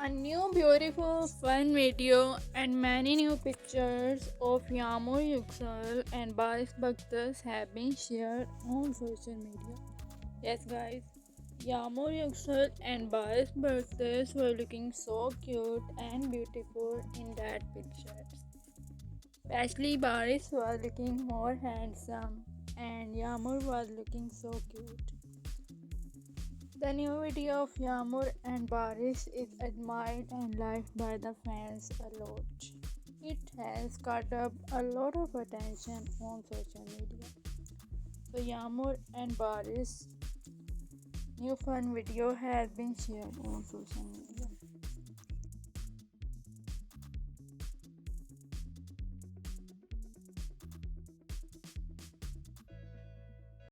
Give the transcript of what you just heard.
A new beautiful fun video and many new pictures of Yağmur Yüksel and Baris baktas have been shared on social media. Yes guys, Yağmur Yüksel and Baris baktas were looking so cute and beautiful in that pictures. Especially Baris was looking more handsome and Yağmur was looking so cute. The new video of Yağmur and Baris is admired and liked by the fans a lot. It has caught up a lot of attention on social media. So Yağmur and Baris' new fun video has been shared on social media.